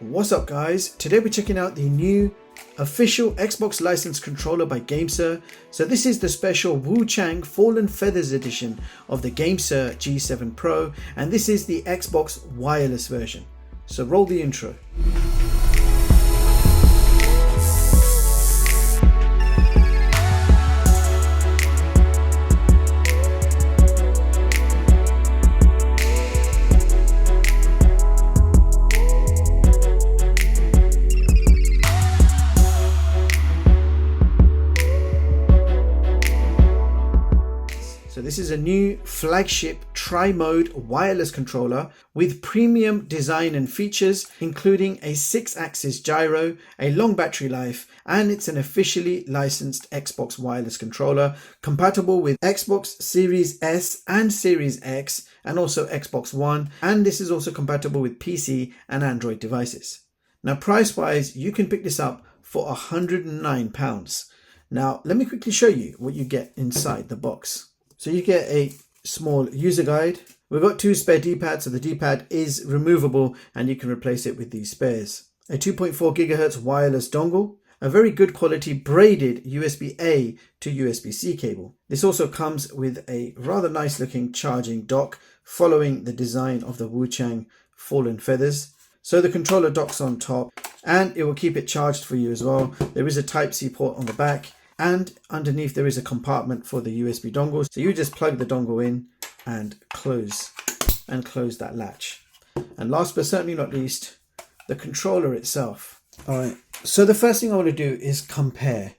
What's up guys, today we're checking out the new official Xbox licensed controller by GameSir. So this is the special WUCHANG Fallen Feathers edition of the GameSir G7 Pro, and this is the Xbox wireless version. So roll the intro. So this is a new flagship tri-mode wireless controller with premium design and features, including a 6-axis gyro, a long battery life, and it's an officially licensed Xbox wireless controller compatible with Xbox Series S and Series X and also Xbox One, and this is also compatible with PC and Android devices. Now price wise, you can pick this up for £109. Now let me quickly show you what you get inside the box. So you get a small user guide. We've got 2 spare D-pads, so the D-pad is removable and you can replace it with these spares. A 2.4 GHz wireless dongle, a very good quality braided USB-A to USB-C cable. This also comes with a rather nice looking charging dock following the design of the WUCHANG Fallen Feathers. So the controller docks on top and it will keep it charged for you as well. There is a Type-C port on the back, and underneath there is a compartment for the USB dongles. So you just plug the dongle in and close that latch. And last but certainly not least, the controller itself. All right, so the first thing I want to do is compare.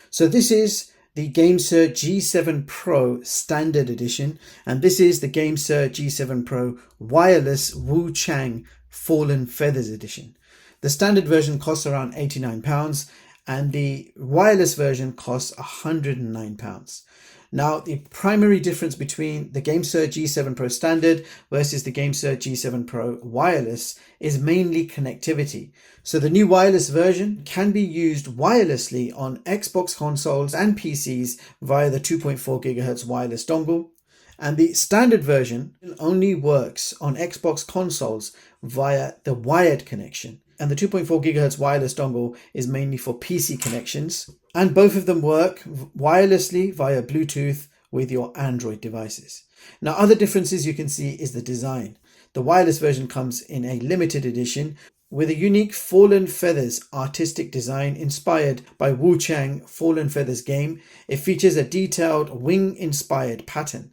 So this is the GameSir G7 Pro Standard Edition, and this is the GameSir G7 Pro Wireless WUCHANG Fallen Feathers Edition. The standard version costs around £89, and the wireless version costs £109. Now, the primary difference between the GameSir G7 Pro Standard versus the GameSir G7 Pro Wireless is mainly connectivity. So the new wireless version can be used wirelessly on Xbox consoles and PCs via the 2.4 GHz wireless dongle. And the standard version only works on Xbox consoles via the wired connection. And the 2.4 GHz wireless dongle is mainly for PC connections. And both of them work wirelessly via Bluetooth with your Android devices. Now, other differences you can see is the design. The wireless version comes in a limited edition with a unique Fallen Feathers artistic design inspired by WUCHANG Fallen Feathers game. It features a detailed wing-inspired pattern.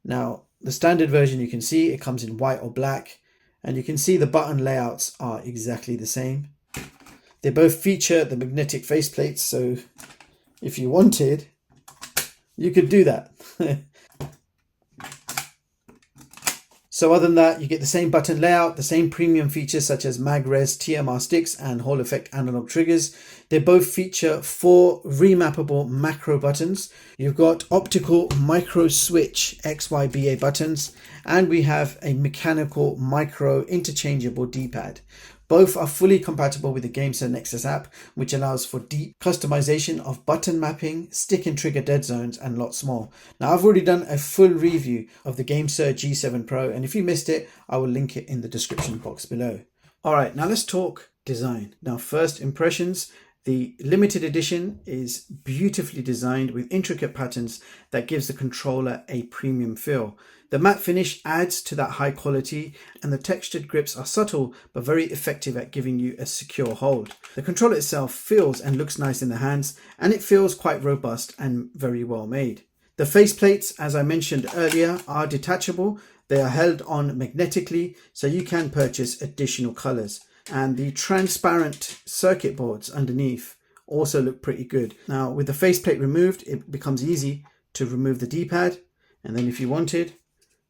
Now, the standard version you can see, it comes in white or black. And you can see the button layouts are exactly the same. They both feature the magnetic faceplates, so if you wanted, you could do that. So other than that, you get the same button layout, the same premium features such as mag-res TMR sticks and Hall effect analog triggers. They both feature 4 remappable macro buttons. You've got optical micro switch XYBA buttons, and we have a mechanical micro interchangeable D-pad. Both are fully compatible with the GameSir Nexus app, which allows for deep customization of button mapping, stick and trigger dead zones, and lots more. Now, I've already done a full review of the GameSir G7 Pro, and if you missed it, I will link it in the description box below. All right, now let's talk design. Now, first impressions. The limited edition is beautifully designed with intricate patterns that gives the controller a premium feel. The matte finish adds to that high quality, and the textured grips are subtle but very effective at giving you a secure hold. The controller itself feels and looks nice in the hands, and it feels quite robust and very well made. The faceplates, as I mentioned earlier, are detachable. They are held on magnetically, so you can purchase additional colors. And the transparent circuit boards underneath also look pretty good. Now, with the faceplate removed, it becomes easy to remove the D-pad, and then if you wanted,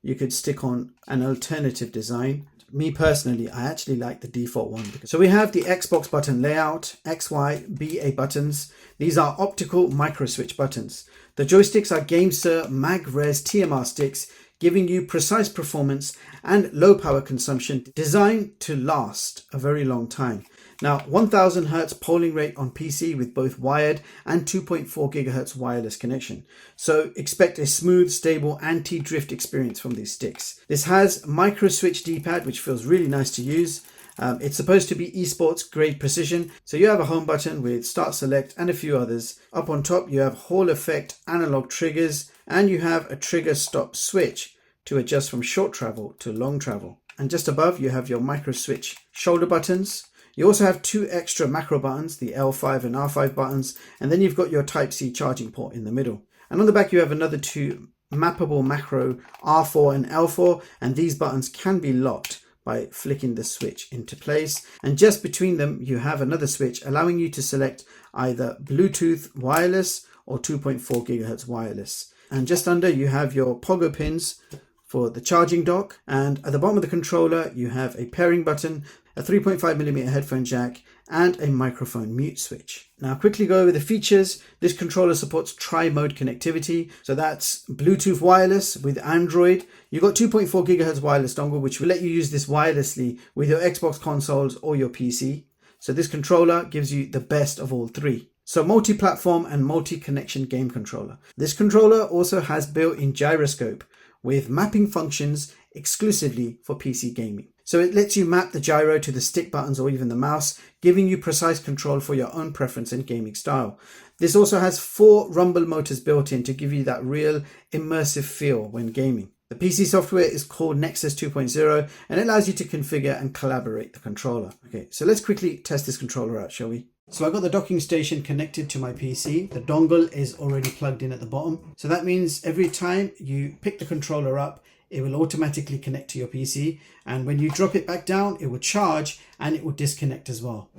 you could stick on an alternative design. Me personally, I actually like the default one. So we have the Xbox button layout, XYBA buttons. These are optical micro switch buttons. The joysticks are GameSir mag-res TMR sticks, giving you precise performance and low power consumption, designed to last a very long time. Now, 1000 Hz polling rate on PC with both wired and 2.4 GHz wireless connection. So expect a smooth, stable, anti-drift experience from these sticks. This has micro switch D-pad, which feels really nice to use. It's supposed to be esports grade precision. So you have a home button with start select and a few others. Up on top you have Hall effect analog triggers, and you have a trigger stop switch to adjust from short travel to long travel. And just above you have your micro switch shoulder buttons. You also have two extra macro buttons, the L5 and R5 buttons, and then you've got your Type-C charging port in the middle. And on the back you have another two mappable macro R4 and L4, and these buttons can be locked by flicking the switch into place. And just between them you have another switch allowing you to select either Bluetooth wireless or 2.4 GHz wireless. And just under you have your pogo pins for the charging dock, and at the bottom of the controller you have a pairing button, a 3.5mm headphone jack, and a microphone mute switch. Now quickly go over the features. This controller supports tri-mode connectivity, so that's Bluetooth wireless with Android. You've got 2.4 GHz wireless dongle, which will let you use this wirelessly with your Xbox consoles or your PC. So this controller gives you the best of all three. So multi-platform and multi-connection game controller. This controller also has built-in gyroscope with mapping functions exclusively for PC gaming. So it lets you map the gyro to the stick buttons or even the mouse, giving you precise control for your own preference and gaming style. This also has 4 rumble motors built in to give you that real immersive feel when gaming. The PC software is called Nexus 2.0 and it allows you to configure and collaborate the controller. Okay, so let's quickly test this controller out, shall we? So I've got the docking station connected to my PC. The dongle is already plugged in at the bottom. So that means every time you pick the controller up, it will automatically connect to your PC. And when you drop it back down, it will charge and it will disconnect as well.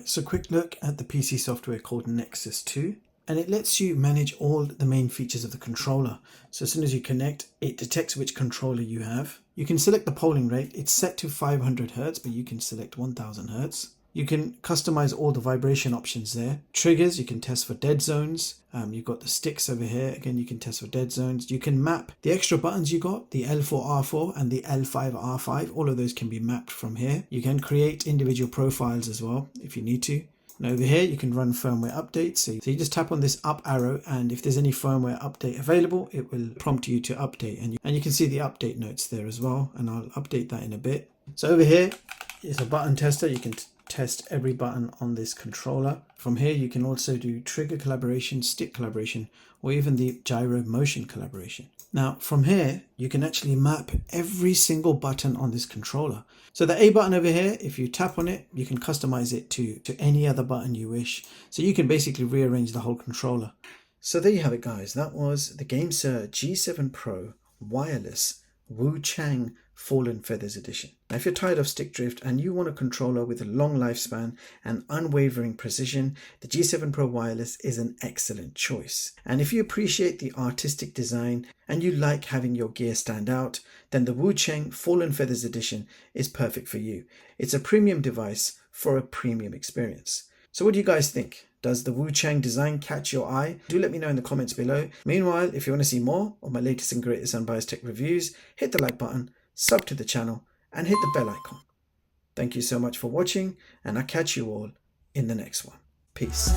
So quick look at the PC software called Nexus 2, and it lets you manage all the main features of the controller. So as soon as you connect, it detects which controller you have. You can select the polling rate. It's set to 500 Hz, but you can select 1000 Hz. You can customize all the vibration options there. Triggers, you can test for dead zones. You've got the sticks over here. Again, you can test for dead zones. You can map the extra buttons you got, the L4R4 and the L5R5. All of those can be mapped from here. You can create individual profiles as well if you need to. And over here, you can run firmware updates. So you just tap on this up arrow, and if there's any firmware update available, it will prompt you to update. And you can see the update notes there as well. And I'll update that in a bit. So over here is a button tester. You can test every button on this controller. From here you can also do trigger collaboration, stick collaboration, or even the gyro motion collaboration. Now from here you can actually map every single button on this controller. So the A button over here, if you tap on it, you can customize it to any other button you wish. So you can basically rearrange the whole controller. So there you have it guys, that was the GameSir G7 Pro wireless WUCHANG Fallen Feathers Edition. Now if you're tired of stick drift and you want a controller with a long lifespan and unwavering precision, the G7 Pro Wireless is an excellent choice. And if you appreciate the artistic design and you like having your gear stand out, then the WUCHANG Fallen Feathers Edition is perfect for you. It's a premium device for a premium experience. So what do you guys think? Does the WUCHANG design catch your eye? Do let me know in the comments below. Meanwhile, if you want to see more of my latest and greatest unbiased tech reviews, hit the like button, sub to the channel, and hit the bell icon. Thank you so much for watching, and I'll catch you all in the next one. Peace.